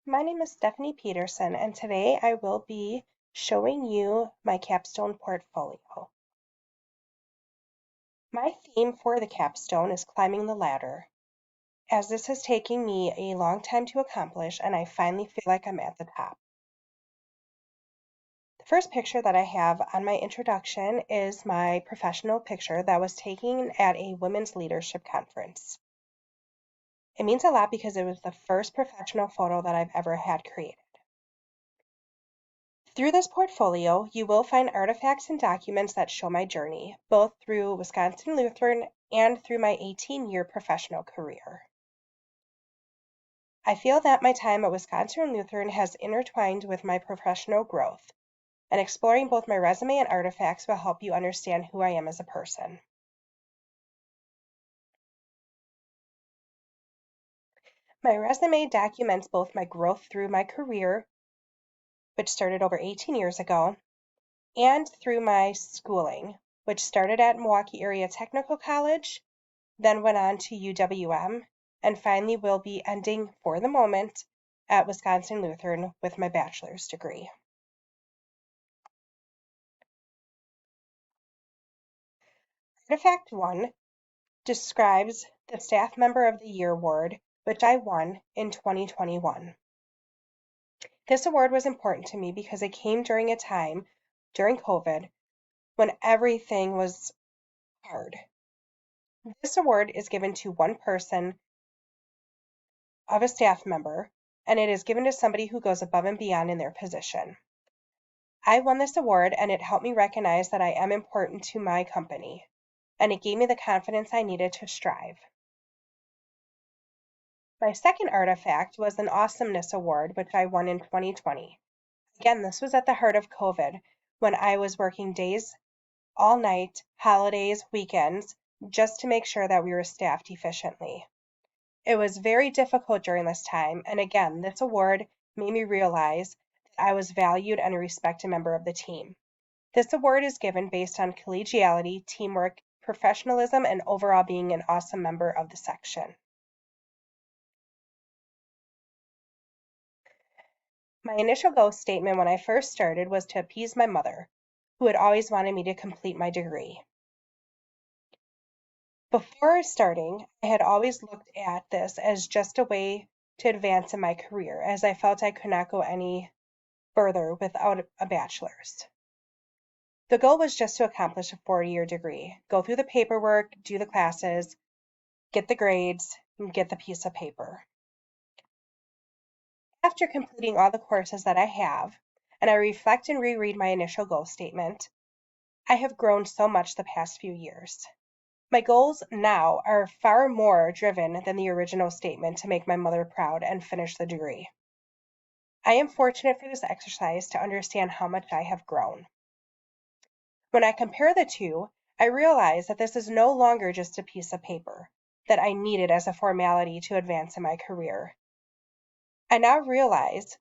My name is Stephanie Peterson, and today I will be showing you my capstone portfolio. My theme for the capstone is climbing the ladder, as this has taken me a long time to accomplish, and I finally feel like I'm at the top. The first picture that I have on my introduction is my professional picture that was taken at a women's leadership conference. It means a lot because it was the first professional photo that I've ever had created. Through this portfolio, you will find artifacts and documents that show my journey, both through Wisconsin Lutheran and through my 18-year professional career. I feel that my time at Wisconsin Lutheran has intertwined with my professional growth, and exploring both my resume and artifacts will help you understand who I am as a person. My resume documents both my growth through my career, which started over 18 years ago, and through my schooling, which started at Milwaukee Area Technical College, then went on to UWM, and finally will be ending for the moment at Wisconsin Lutheran with my bachelor's degree. Artifact 1 describes the Staff Member of the Year award, which I won in 2021. This award was important to me because it came during a time, during COVID, when everything was hard. This award is given to one person of a staff member, and it is given to somebody who goes above and beyond in their position. I won this award, and it helped me recognize that I am important to my company, and it gave me the confidence I needed to strive. My second artifact was an Awesomeness Award, which I won in 2020. Again, this was at the heart of COVID, when I was working days, all night, holidays, weekends, just to make sure that we were staffed efficiently. It was very difficult during this time, and again, this award made me realize that I was valued and a respected member of the team. This award is given based on collegiality, teamwork, professionalism, and overall being an awesome member of the section. My initial goal statement when I first started was to appease my mother, who had always wanted me to complete my degree. Before starting, I had always looked at this as just a way to advance in my career, as I felt I could not go any further without a bachelor's. The goal was just to accomplish a 4-year degree, go through the paperwork, do the classes, get the grades, and get the piece of paper. After completing all the courses that I have, and I reflect and reread my initial goal statement, I have grown so much the past few years. My goals now are far more driven than the original statement to make my mother proud and finish the degree. I am fortunate for this exercise to understand how much I have grown. When I compare the two, I realize that this is no longer just a piece of paper that I needed as a formality to advance in my career. I now realize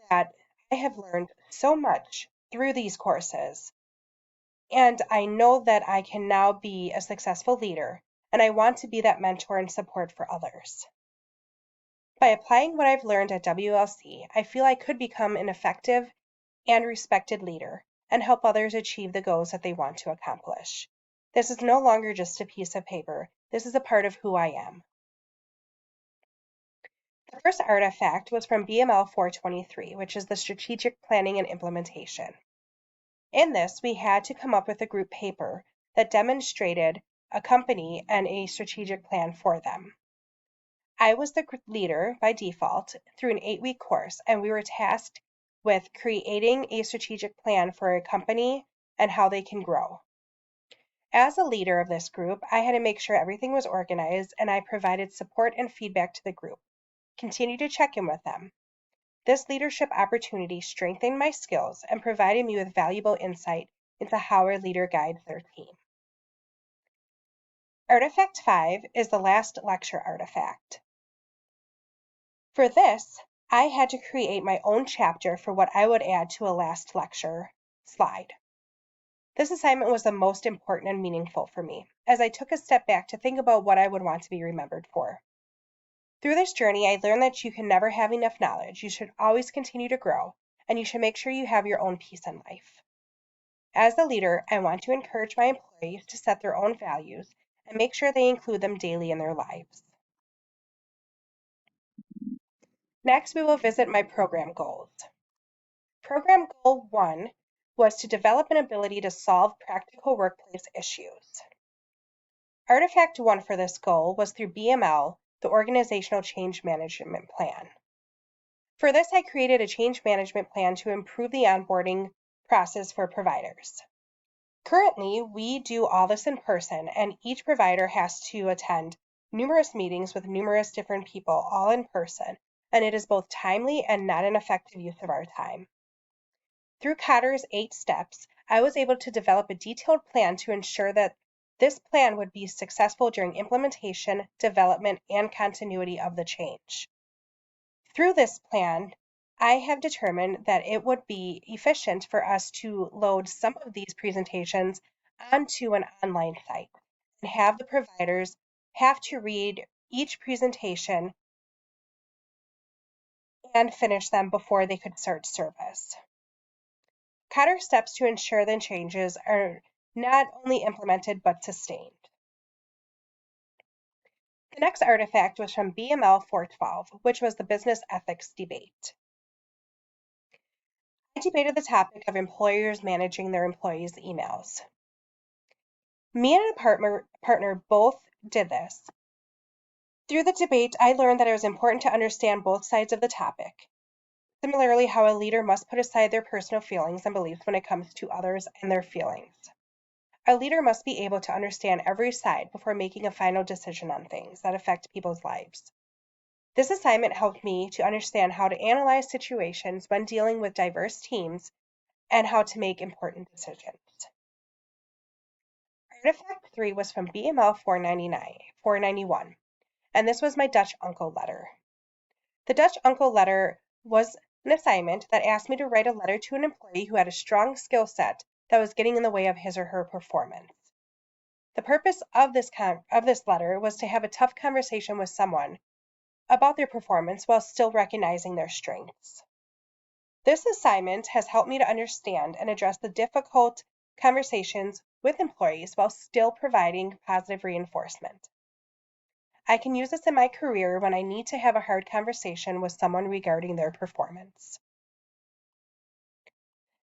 that I have learned so much through these courses, and I know that I can now be a successful leader, and I want to be that mentor and support for others. By applying what I've learned at WLC, I feel I could become an effective and respected leader and help others achieve the goals that they want to accomplish. This is no longer just a piece of paper. This is a part of who I am. The first artifact was from BML 423, which is the Strategic Planning and Implementation. In this, we had to come up with a group paper that demonstrated a company and a strategic plan for them. I was the leader by default through an 8-week course, and we were tasked with creating a strategic plan for a company and how they can grow. As a leader of this group, I had to make sure everything was organized, and I provided support and feedback to the group. Continue to check in with them. This leadership opportunity strengthened my skills and provided me with valuable insight into how a leader guides their team. Artifact 5 is the last lecture artifact. For this, I had to create my own chapter for what I would add to a last lecture slide. This assignment was the most important and meaningful for me, as I took a step back to think about what I would want to be remembered for. Through this journey, I learned that you can never have enough knowledge. You should always continue to grow, and you should make sure you have your own peace in life. As a leader, I want to encourage my employees to set their own values and make sure they include them daily in their lives. Next, we will visit my program goals. Program Goal 1 was to develop an ability to solve practical workplace issues. Artifact 1 for this goal was through BML, the Organizational Change Management Plan. For this, I created a change management plan to improve the onboarding process for providers. Currently, we do all this in person, and each provider has to attend numerous meetings with numerous different people, all in person, and it is both timely and not an effective use of our time. Through Kotter's 8 steps, I was able to develop a detailed plan to ensure that this plan would be successful during implementation, development, and continuity of the change. Through this plan, I have determined that it would be efficient for us to load some of these presentations onto an online site and have the providers have to read each presentation and finish them before they could start service. Kotter steps to ensure the changes are not only implemented but sustained. The next artifact was from BML 412, which was the business ethics debate. I debated the topic of employers managing their employees' emails. Me and a partner both did this. Through the debate, I learned that it was important to understand both sides of the topic. Similarly, how a leader must put aside their personal feelings and beliefs when it comes to others and their feelings. A leader must be able to understand every side before making a final decision on things that affect people's lives. This assignment helped me to understand how to analyze situations when dealing with diverse teams and how to make important decisions. Artifact 3 was from BML 491, and this was my Dutch uncle letter. The Dutch uncle letter was an assignment that asked me to write a letter to an employee who had a strong skill set that was getting in the way of his or her performance. The purpose of this letter was to have a tough conversation with someone about their performance while still recognizing their strengths. This assignment has helped me to understand and address the difficult conversations with employees while still providing positive reinforcement. I can use this in my career when I need to have a hard conversation with someone regarding their performance.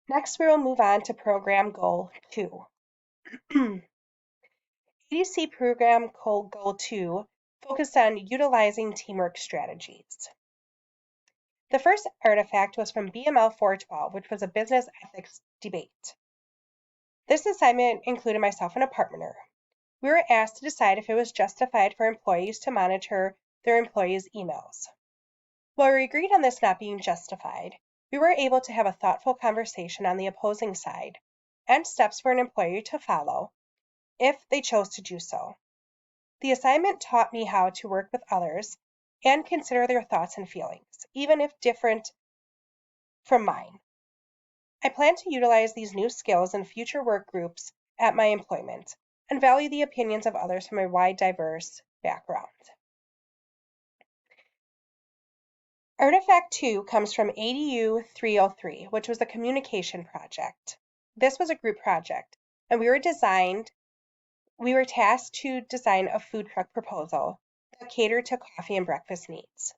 Next, we will move on to Program Goal 2. ADC Program Goal 2 focused on utilizing teamwork strategies. The first artifact was from BML 412, which was a business ethics debate. This assignment included myself and a partner. We were asked to decide if it was justified for employees to monitor their employees' emails. While we agreed on this not being justified, we were able to have a thoughtful conversation on the opposing side and steps for an employee to follow if they chose to do so. The assignment taught me how to work with others and consider their thoughts and feelings, even if different from mine. I plan to utilize these new skills in future work groups at my employment and value the opinions of others from a wide, diverse background. Artifact 2 comes from ADU 303, which was a communication project. This was a group project, and we were tasked to design a food truck proposal that catered to coffee and breakfast needs.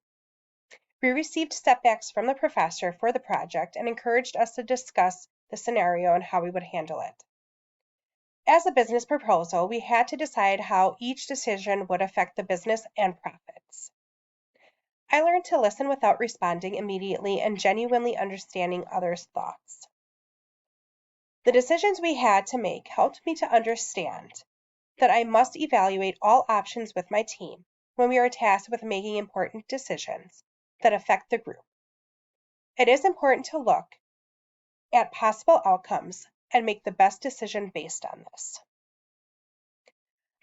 We received setbacks from the professor for the project and encouraged us to discuss the scenario and how we would handle it. As a business proposal, we had to decide how each decision would affect the business and profits. I learned to listen without responding immediately and genuinely understanding others' thoughts. The decisions we had to make helped me to understand that I must evaluate all options with my team when we are tasked with making important decisions that affect the group. It is important to look at possible outcomes and make the best decision based on this.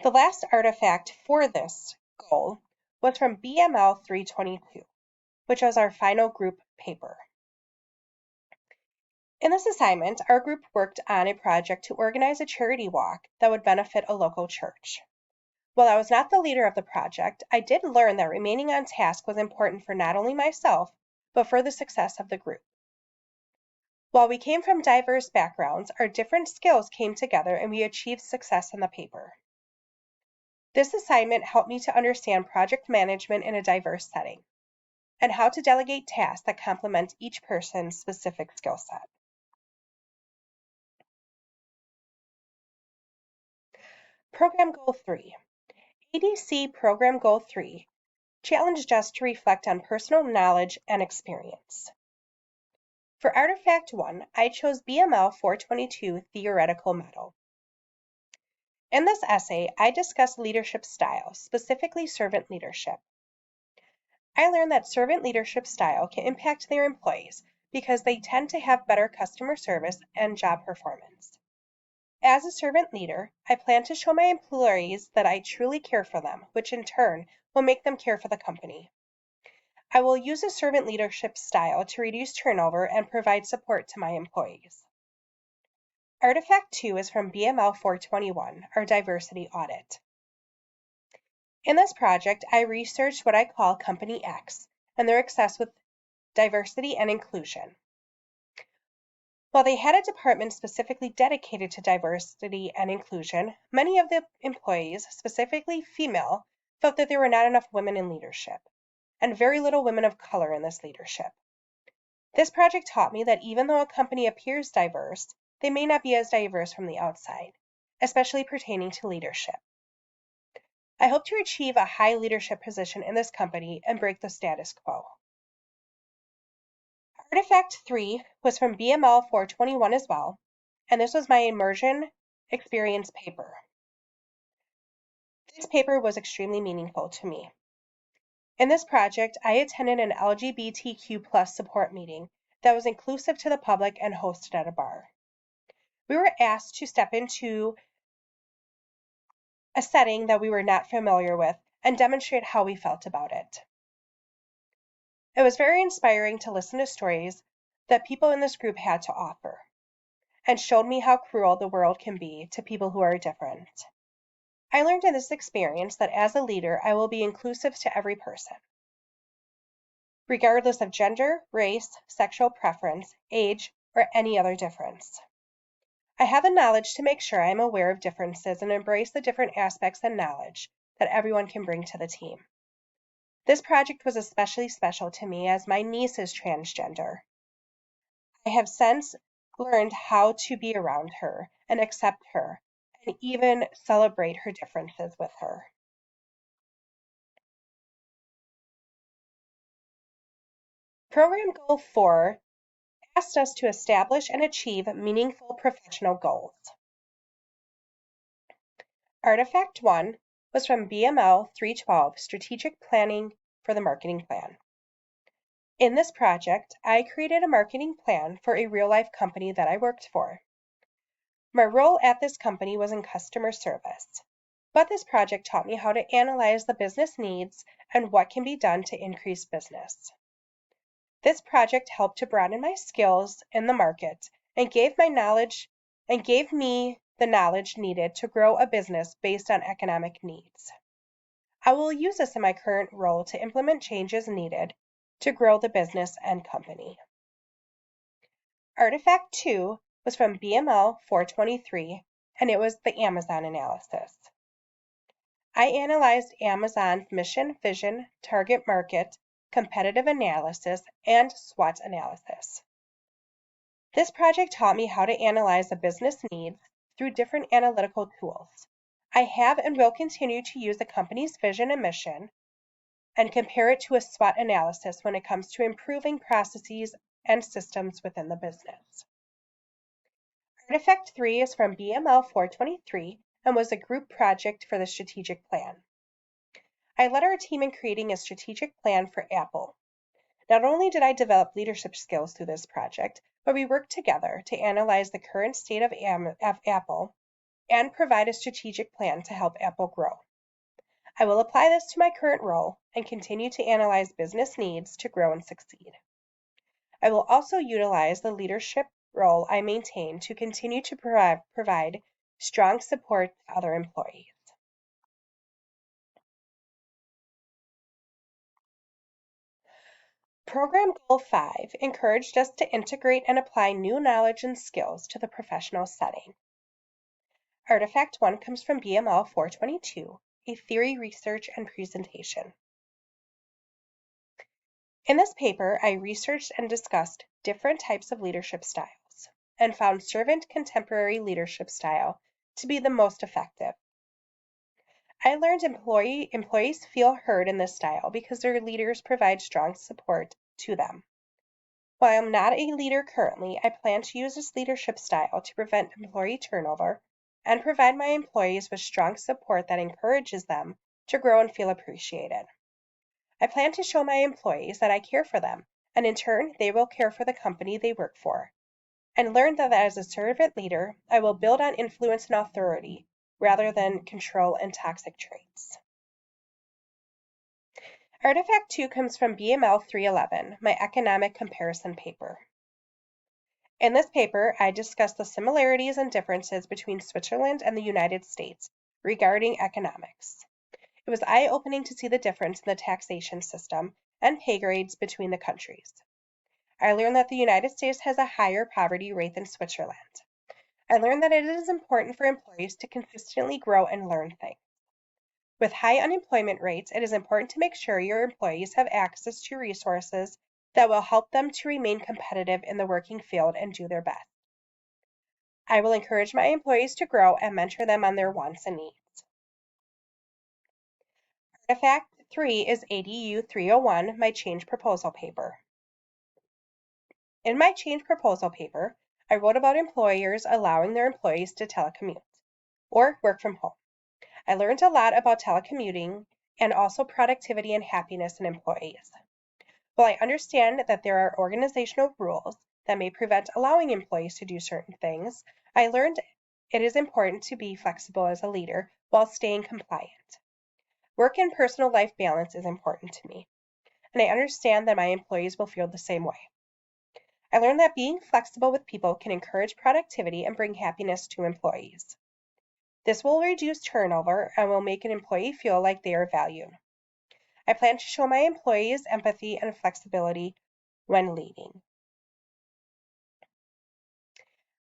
The last artifact for this goal was from BML 322, which was our final group paper. In this assignment, our group worked on a project to organize a charity walk that would benefit a local church. While I was not the leader of the project, I did learn that remaining on task was important for not only myself, but for the success of the group. While we came from diverse backgrounds, our different skills came together and we achieved success in the paper. This assignment helped me to understand project management in a diverse setting and how to delegate tasks that complement each person's specific skill set. Program Goal 3. ADC Program Goal 3 challenged us to reflect on personal knowledge and experience. For Artifact 1, I chose BML 422 Theoretical Model. In this essay, I discussed leadership style, specifically servant leadership. I learned that servant leadership style can impact their employees because they tend to have better customer service and job performance. As a servant leader, I plan to show my employees that I truly care for them, which in turn will make them care for the company. I will use a servant leadership style to reduce turnover and provide support to my employees. Artifact 2 is from BML 421, our diversity audit. In this project, I researched what I call Company X and their success with diversity and inclusion. While they had a department specifically dedicated to diversity and inclusion, many of the employees, specifically female, felt that there were not enough women in leadership, and very little women of color in this leadership. This project taught me that even though a company appears diverse, they may not be as diverse from the outside, especially pertaining to leadership. I hope to achieve a high leadership position in this company and break the status quo. Artifact 3 was from BML 421 as well, and this was my immersion experience paper. This paper was extremely meaningful to me. In this project, I attended an LGBTQ+ support meeting that was inclusive to the public and hosted at a bar. We were asked to step into a setting that we were not familiar with and demonstrate how we felt about it. It was very inspiring to listen to stories that people in this group had to offer and showed me how cruel the world can be to people who are different. I learned in this experience that as a leader, I will be inclusive to every person, regardless of gender, race, sexual preference, age, or any other difference. I have the knowledge to make sure I am aware of differences and embrace the different aspects and knowledge that everyone can bring to the team. This project was especially special to me as my niece is transgender. I have since learned how to be around her and accept her and even celebrate her differences with her. Program Goal 4 asked us to establish and achieve meaningful professional goals. Artifact 1 was from BML 312, Strategic Planning for the Marketing Plan. In this project, I created a marketing plan for a real-life company that I worked for. My role at this company was in customer service, but this project taught me how to analyze the business needs and what can be done to increase business. This project helped to broaden my skills in the market and gave me the knowledge needed to grow a business based on economic needs. I will use this in my current role to implement changes needed to grow the business and company. Artifact 2 was from BML 423, and it was the Amazon analysis. I analyzed Amazon's mission, vision, target market, competitive analysis, and SWOT analysis. This project taught me how to analyze the business needs through different analytical tools. I have and will continue to use the company's vision and mission and compare it to a SWOT analysis when it comes to improving processes and systems within the business. Artifact 3 is from BML 423 and was a group project for the strategic plan. I led our team in creating a strategic plan for Apple. Not only did I develop leadership skills through this project, but we worked together to analyze the current state of Apple and provide a strategic plan to help Apple grow. I will apply this to my current role and continue to analyze business needs to grow and succeed. I will also utilize the leadership role I maintain to continue to provide strong support to other employees. Program Goal 5 encouraged us to integrate and apply new knowledge and skills to the professional setting. Artifact 1 comes from BML 422, a theory, research, and presentation. In this paper, I researched and discussed different types of leadership styles and found servant contemporary leadership style to be the most effective. I learned employees feel heard in this style because their leaders provide strong support to them. While I am not a leader currently, I plan to use this leadership style to prevent employee turnover and provide my employees with strong support that encourages them to grow and feel appreciated. I plan to show my employees that I care for them, and in turn, they will care for the company they work for. And learn that as a servant leader, I will build on influence and authority rather than control and toxic traits. Artifact 2 comes from BML 311, my economic comparison paper. In this paper, I discuss the similarities and differences between Switzerland and the United States regarding economics. It was eye-opening to see the difference in the taxation system and pay grades between the countries. I learned that the United States has a higher poverty rate than Switzerland. I learned that it is important for employees to consistently grow and learn things. With high unemployment rates, it is important to make sure your employees have access to resources that will help them to remain competitive in the working field and do their best. I will encourage my employees to grow and mentor them on their wants and needs. Artifact 3 is ADU 301, my change proposal paper. In my change proposal paper, I wrote about employers allowing their employees to telecommute or work from home. I learned a lot about telecommuting and also productivity and happiness in employees. While I understand that there are organizational rules that may prevent allowing employees to do certain things, I learned it is important to be flexible as a leader while staying compliant. Work and personal life balance is important to me, and I understand that my employees will feel the same way. I learned that being flexible with people can encourage productivity and bring happiness to employees. This will reduce turnover and will make an employee feel like they are valued. I plan to show my employees empathy and flexibility when leading.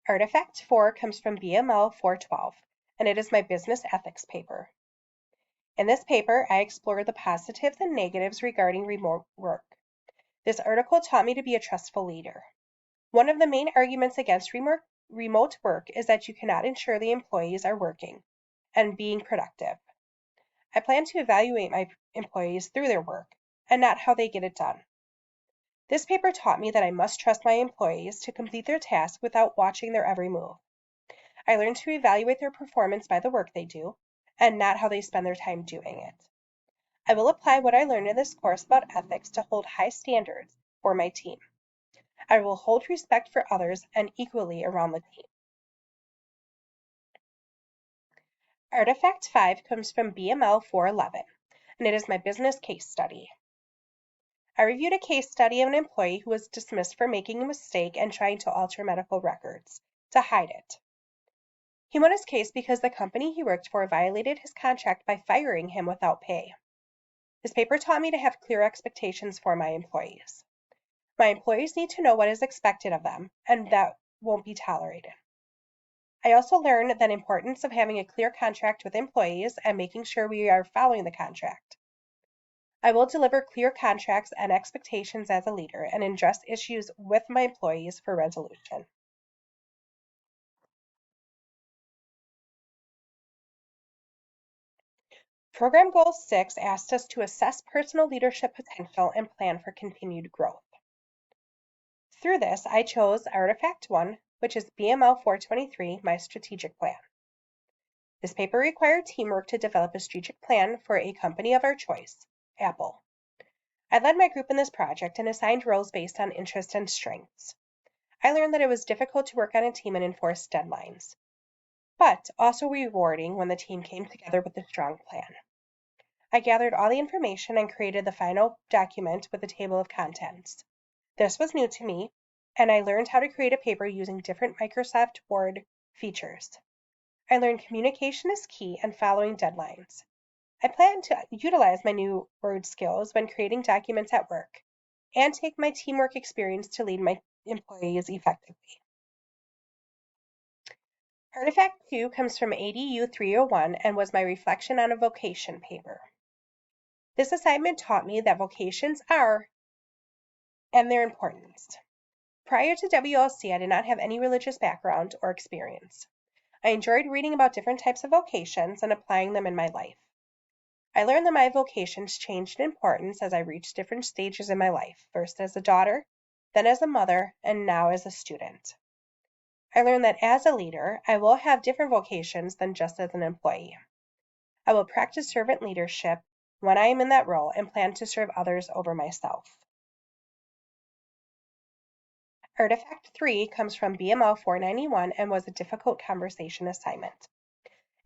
Artifact 4 comes from BML 412, and it is my business ethics paper. In this paper, I explore the positives and negatives regarding remote work. This article taught me to be a trustful leader. One of the main arguments against remote work is that you cannot ensure the employees are working and being productive. I plan to evaluate my employees through their work and not how they get it done. This paper taught me that I must trust my employees to complete their tasks without watching their every move. I learned to evaluate their performance by the work they do and not how they spend their time doing it. I will apply what I learned in this course about ethics to hold high standards for my team. I will hold respect for others and equally around the team. Artifact 5 comes from BML 411, and it is my business case study. I reviewed a case study of an employee who was dismissed for making a mistake and trying to alter medical records to hide it. He won his case because the company he worked for violated his contract by firing him without pay. This paper taught me to have clear expectations for my employees. My employees need to know what is expected of them, and that won't be tolerated. I also learned the importance of having a clear contract with employees and making sure we are following the contract. I will deliver clear contracts and expectations as a leader and address issues with my employees for resolution. Program Goal 6 asked us to assess personal leadership potential and plan for continued growth. Through this, I chose Artifact 1, which is BML 423, my strategic plan. This paper required teamwork to develop a strategic plan for a company of our choice, Apple. I led my group in this project and assigned roles based on interest and strengths. I learned that it was difficult to work on a team and enforce deadlines, but also rewarding when the team came together with a strong plan. I gathered all the information and created the final document with a table of contents. This was new to me, and I learned how to create a paper using different Microsoft Word features. I learned communication is key and following deadlines. I plan to utilize my new Word skills when creating documents at work. and take my teamwork experience to lead my employees effectively. Artifact 2 comes from ADU 301 and was my reflection on a vocation paper. This assignment taught me that vocations are and their importance. Prior to WLC, I did not have any religious background or experience. I enjoyed reading about different types of vocations and applying them in my life. I learned that my vocations changed in importance as I reached different stages in my life, first as a daughter, then as a mother, and now as a student. I learned that as a leader, I will have different vocations than just as an employee. I will practice servant leadership when I am in that role and plan to serve others over myself. Artifact 3 comes from BML 491 and was a difficult conversation assignment.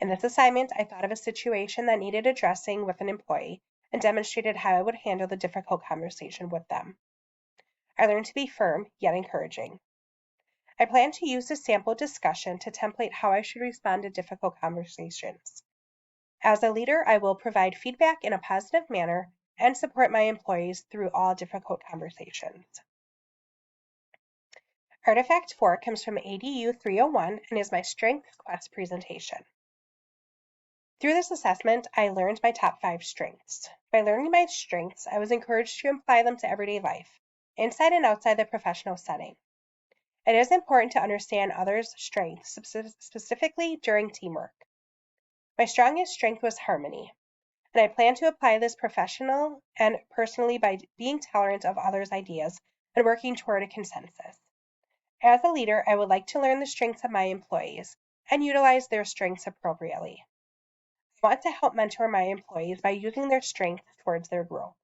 In this assignment, I thought of a situation that needed addressing with an employee and demonstrated how I would handle the difficult conversation with them. I learned to be firm, yet encouraging. I plan to use this sample discussion to template how I should respond to difficult conversations. As a leader, I will provide feedback in a positive manner and support my employees through all difficult conversations. Artifact 4 comes from ADU 301 and is my Strengths Quest presentation. Through this assessment, I learned my top 5 strengths. By learning my strengths, I was encouraged to apply them to everyday life, inside and outside the professional setting. It is important to understand others' strengths, specifically during teamwork. My strongest strength was harmony, and I plan to apply this professionally and personally by being tolerant of others' ideas and working toward a consensus. As a leader, I would like to learn the strengths of my employees and utilize their strengths appropriately. I want to help mentor my employees by using their strengths towards their growth.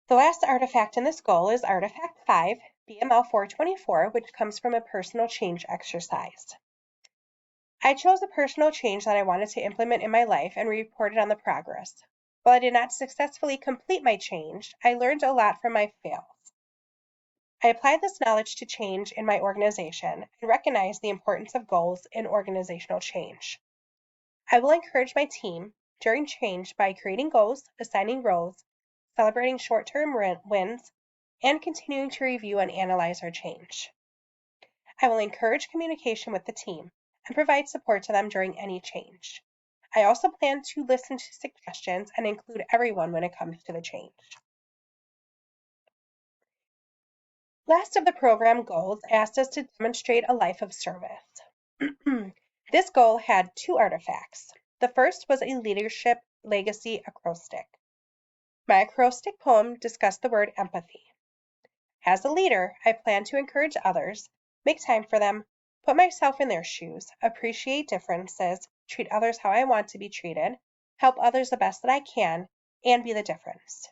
The last artifact in this goal is Artifact 5, BML 424, which comes from a personal change exercise. I chose a personal change that I wanted to implement in my life and reported on the progress. While I did not successfully complete my change, I learned a lot from my fails. I applied this knowledge to change in my organization and recognized the importance of goals in organizational change. I will encourage my team during change by creating goals, assigning roles, celebrating short-term wins, and continuing to review and analyze our change. I will encourage communication with the team and provide support to them during any change. I also plan to listen to suggestions and include everyone when it comes to the change. Last of the program goals asked us to demonstrate a life of service. This goal had 2 artifacts. The first was a leadership legacy acrostic. My acrostic poem discussed the word empathy. As a leader, I plan to encourage others, make time for them, put myself in their shoes, appreciate differences, treat others how I want to be treated, help others the best that I can, and be the difference.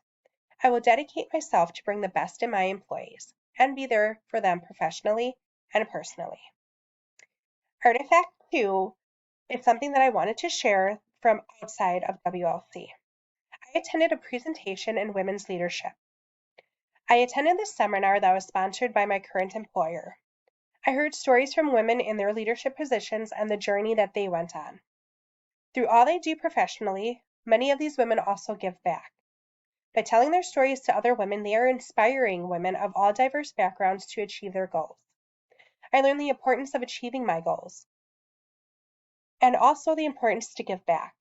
I will dedicate myself to bring the best in my employees and be there for them professionally and personally. Artifact 2 is something that I wanted to share from outside of WLC. I attended a presentation in women's leadership. I attended this seminar that was sponsored by my current employer. I heard stories from women in their leadership positions and the journey that they went on. Through all they do professionally, many of these women also give back. By telling their stories to other women, they are inspiring women of all diverse backgrounds to achieve their goals. I learned the importance of achieving my goals and also the importance to give back.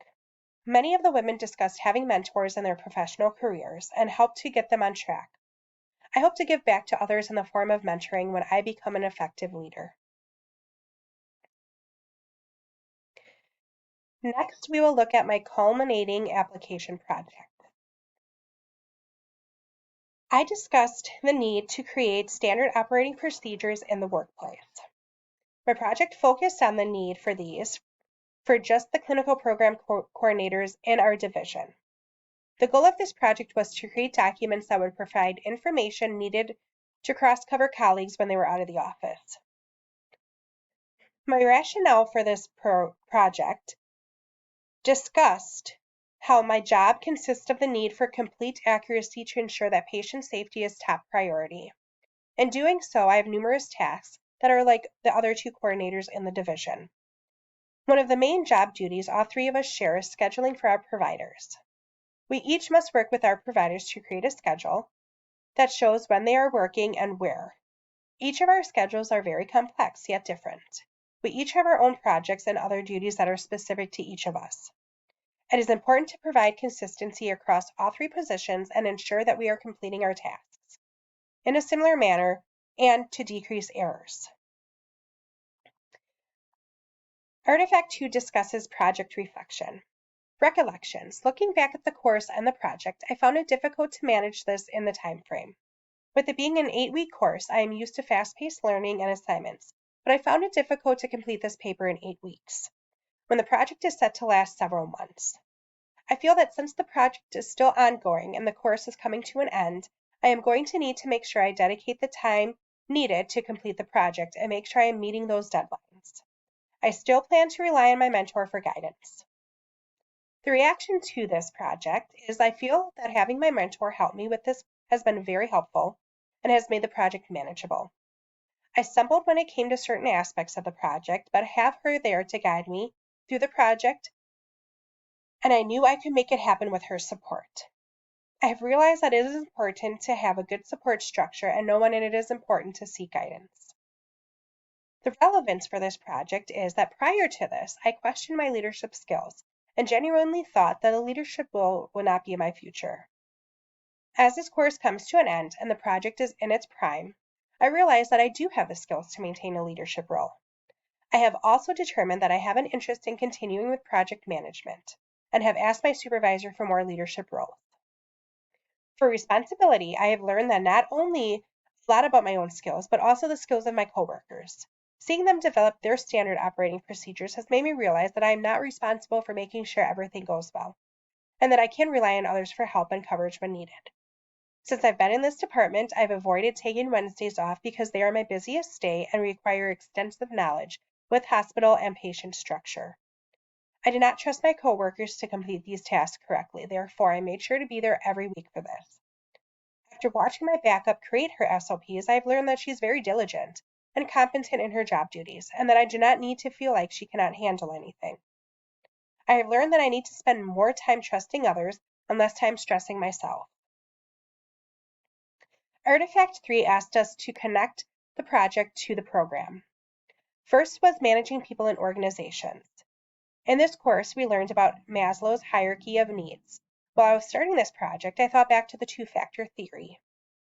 Many of the women discussed having mentors in their professional careers and helped to get them on track. I hope to give back to others in the form of mentoring when I become an effective leader. Next, we will look at my culminating application project. I discussed the need to create standard operating procedures in the workplace. My project focused on the need for these for just the clinical program coordinators in our division. The goal of this project was to create documents that would provide information needed to cross-cover colleagues when they were out of the office. My rationale for this project discussed how my job consists of the need for complete accuracy to ensure that patient safety is top priority. In doing so, I have numerous tasks that are like the other 2 coordinators in the division. One of the main job duties all 3 of us share is scheduling for our providers. We each must work with our providers to create a schedule that shows when they are working and where. Each of our schedules are very complex, yet different. We each have our own projects and other duties that are specific to each of us. It is important to provide consistency across all three positions and ensure that we are completing our tasks in a similar manner and to decrease errors. Artifact 2 discusses project reflection. Recollections. Looking back at the course and the project, I found it difficult to manage this in the time frame. With it being an 8-week course, I am used to fast-paced learning and assignments, but I found it difficult to complete this paper in 8 weeks, when the project is set to last several months. I feel that since the project is still ongoing and the course is coming to an end, I am going to need to make sure I dedicate the time needed to complete the project and make sure I am meeting those deadlines. I still plan to rely on my mentor for guidance. The reaction to this project is I feel that having my mentor help me with this has been very helpful and has made the project manageable. I stumbled when it came to certain aspects of the project, but have her there to guide me through the project, and I knew I could make it happen with her support. I have realized that it is important to have a good support structure and know when it is important to seek guidance. The relevance for this project is that prior to this, I questioned my leadership skills and genuinely thought that a leadership role would not be my future. As this course comes to an end and the project is in its prime, I realize that I do have the skills to maintain a leadership role. I have also determined that I have an interest in continuing with project management and have asked my supervisor for more leadership roles. For responsibility, I have learned that not only a lot about my own skills, but also the skills of my coworkers. Seeing them develop their standard operating procedures has made me realize that I am not responsible for making sure everything goes well, and that I can rely on others for help and coverage when needed. Since I've been in this department, I've avoided taking Wednesdays off because they are my busiest day and require extensive knowledge with hospital and patient structure. I did not trust my coworkers to complete these tasks correctly, therefore I made sure to be there every week for this. After watching my backup create her SOPs, I've learned that she's very diligent and competent in her job duties, and that I do not need to feel like she cannot handle anything. I have learned that I need to spend more time trusting others and less time stressing myself. Artifact 3 asked us to connect the project to the program. First was managing people and organizations. In this course, we learned about Maslow's hierarchy of needs. While I was starting this project, I thought back to the two-factor theory.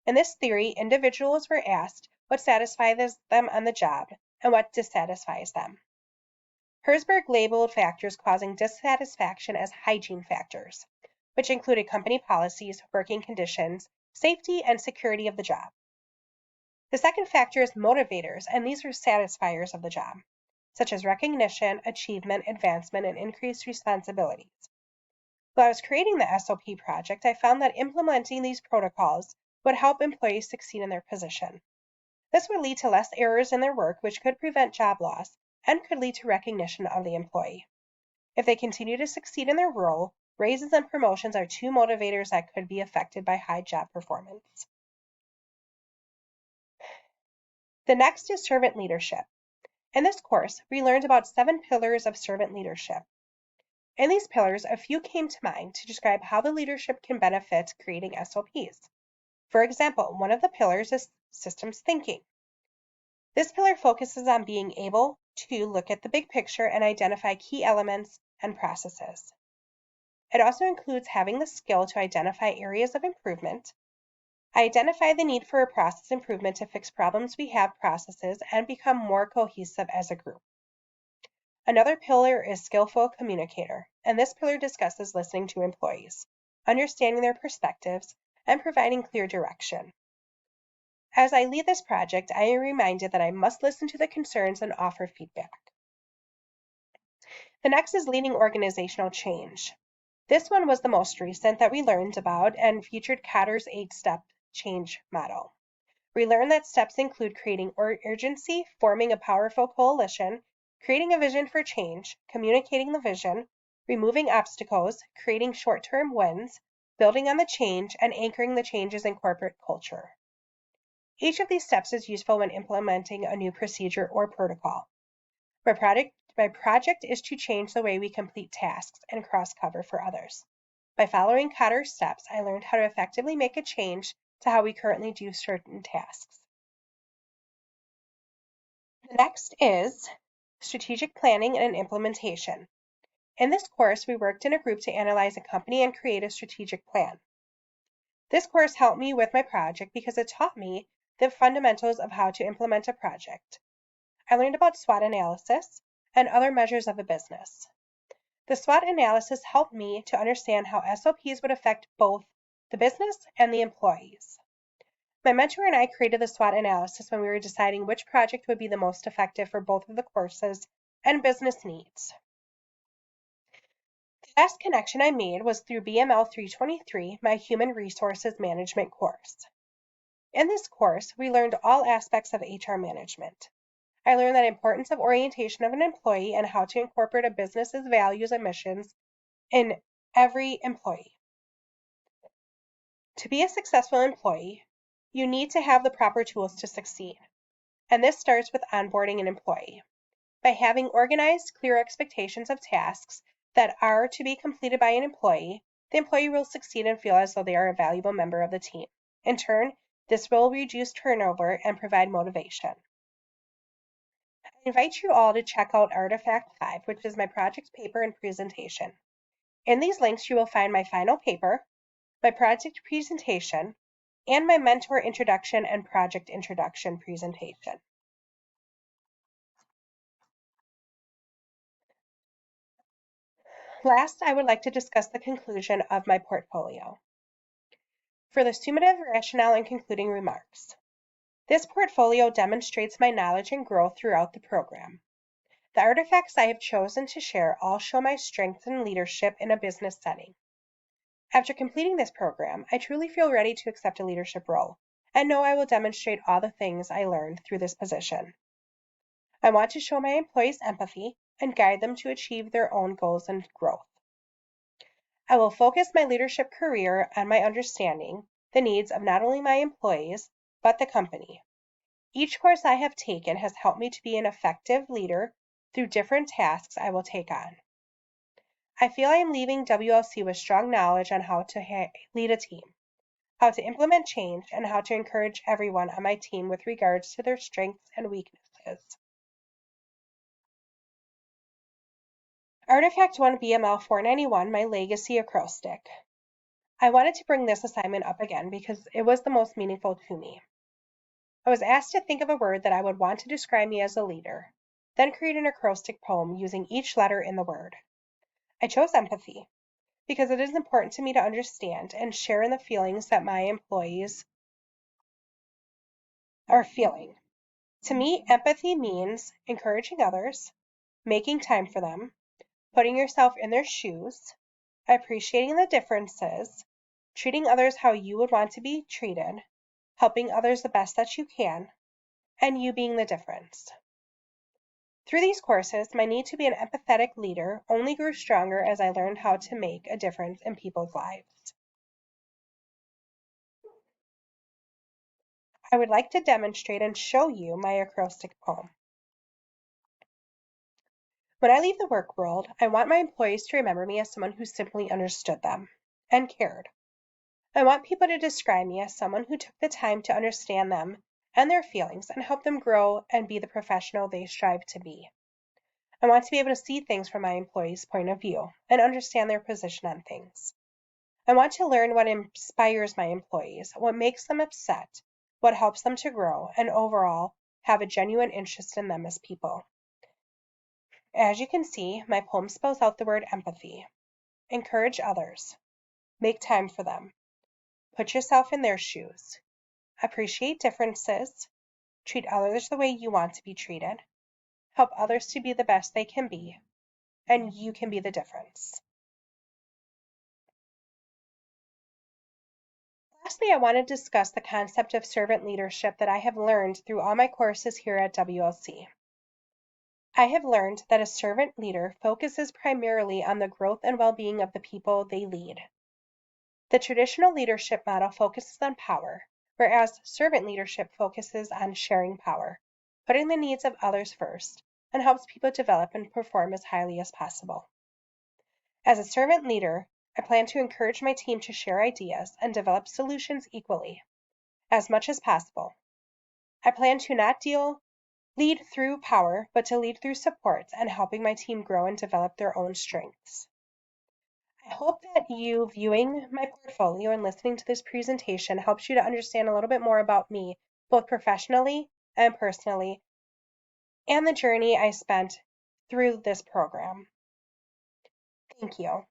In this theory, individuals were asked what satisfies them on the job and what dissatisfies them. Herzberg labeled factors causing dissatisfaction as hygiene factors, which included company policies, working conditions, safety, and security of the job. The second factor is motivators, and these are satisfiers of the job, such as recognition, achievement, advancement, and increased responsibilities. While I was creating the SOP project, I found that implementing these protocols would help employees succeed in their position. This would lead to less errors in their work, which could prevent job loss and could lead to recognition of the employee. If they continue to succeed in their role, raises and promotions are two motivators that could be affected by high job performance. The next is servant leadership. In this course, we learned about 7 pillars of servant leadership. In these pillars, a few came to mind to describe how the leadership can benefit creating SOPs. For example, one of the pillars is systems thinking. This pillar focuses on being able to look at the big picture and identify key elements and processes. It also includes having the skill to identify areas of improvement, identify the need for a process improvement to fix problems we have processes, and become more cohesive as a group. Another pillar is skillful communicator, and this pillar discusses listening to employees, understanding their perspectives, and providing clear direction. As I lead this project, I am reminded that I must listen to the concerns and offer feedback. The next is leading organizational change. This one was the most recent that we learned about and featured Kotter's 8-step change model. We learned that steps include creating urgency, forming a powerful coalition, creating a vision for change, communicating the vision, removing obstacles, creating short-term wins, building on the change, and anchoring the changes in corporate culture. Each of these steps is useful when implementing a new procedure or protocol. My project is to change the way we complete tasks and cross-cover for others. By following Kotter's steps, I learned how to effectively make a change to how we currently do certain tasks. The next is strategic planning and implementation. In this course, we worked in a group to analyze a company and create a strategic plan. This course helped me with my project because it taught me the fundamentals of how to implement a project. I learned about SWOT analysis and other measures of a business. The SWOT analysis helped me to understand how SOPs would affect both the business and the employees. My mentor and I created the SWOT analysis when we were deciding which project would be the most effective for both of the courses and business needs. The last connection I made was through BML 323, my Human Resources Management course. In this course, we learned all aspects of HR management. I learned the importance of orientation of an employee and how to incorporate a business's values and missions in every employee. To be a successful employee, you need to have the proper tools to succeed, and this starts with onboarding an employee. By having organized, clear expectations of tasks that are to be completed by an employee, the employee will succeed and feel as though they are a valuable member of the team. In turn, this will reduce turnover and provide motivation. I invite you all to check out Artifact 5, which is my project paper and presentation. In these links, you will find my final paper, my project presentation, and my mentor introduction and project introduction presentation. Last, I would like to discuss the conclusion of my portfolio. For the summative, rationale, and concluding remarks, this portfolio demonstrates my knowledge and growth throughout the program. The artifacts I have chosen to share all show my strengths in leadership in a business setting. After completing this program, I truly feel ready to accept a leadership role and know I will demonstrate all the things I learned through this position. I want to show my employees empathy and guide them to achieve their own goals and growth. I will focus my leadership career on my understanding the needs of not only my employees, but the company. Each course I have taken has helped me to be an effective leader through different tasks I will take on. I feel I am leaving WLC with strong knowledge on how to lead a team, how to implement change, and how to encourage everyone on my team with regards to their strengths and weaknesses. Artifact 1 BML 491, my legacy acrostic. I wanted to bring this assignment up again because it was the most meaningful to me. I was asked to think of a word that I would want to describe me as a leader, then create an acrostic poem using each letter in the word. I chose empathy because it is important to me to understand and share in the feelings that my employees are feeling. To me, empathy means encouraging others, making time for them, putting yourself in their shoes, appreciating the differences, treating others how you would want to be treated, helping others the best that you can, and you being the difference. Through these courses, my need to be an empathetic leader only grew stronger as I learned how to make a difference in people's lives. I would like to demonstrate and show you my acrostic poem. When I leave the work world, I want my employees to remember me as someone who simply understood them and cared. I want people to describe me as someone who took the time to understand them and their feelings and help them grow and be the professional they strive to be. I want to be able to see things from my employees' point of view and understand their position on things. I want to learn what inspires my employees, what makes them upset, what helps them to grow, and overall have a genuine interest in them as people. As you can see, my poem spells out the word empathy. Encourage others. Make time for them. Put yourself in their shoes. Appreciate differences. Treat others the way you want to be treated. Help others to be the best they can be. And you can be the difference. Lastly, I want to discuss the concept of servant leadership that I have learned through all my courses here at WLC. I have learned that a servant leader focuses primarily on the growth and well-being of the people they lead. The traditional leadership model focuses on power, whereas servant leadership focuses on sharing power, putting the needs of others first, and helps people develop and perform as highly as possible. As a servant leader, I plan to encourage my team to share ideas and develop solutions equally, as much as possible. I plan to not lead through power, but to lead through support and helping my team grow and develop their own strengths. I hope that you viewing my portfolio and listening to this presentation helps you to understand a little bit more about me, both professionally and personally, and the journey I spent through this program. Thank you.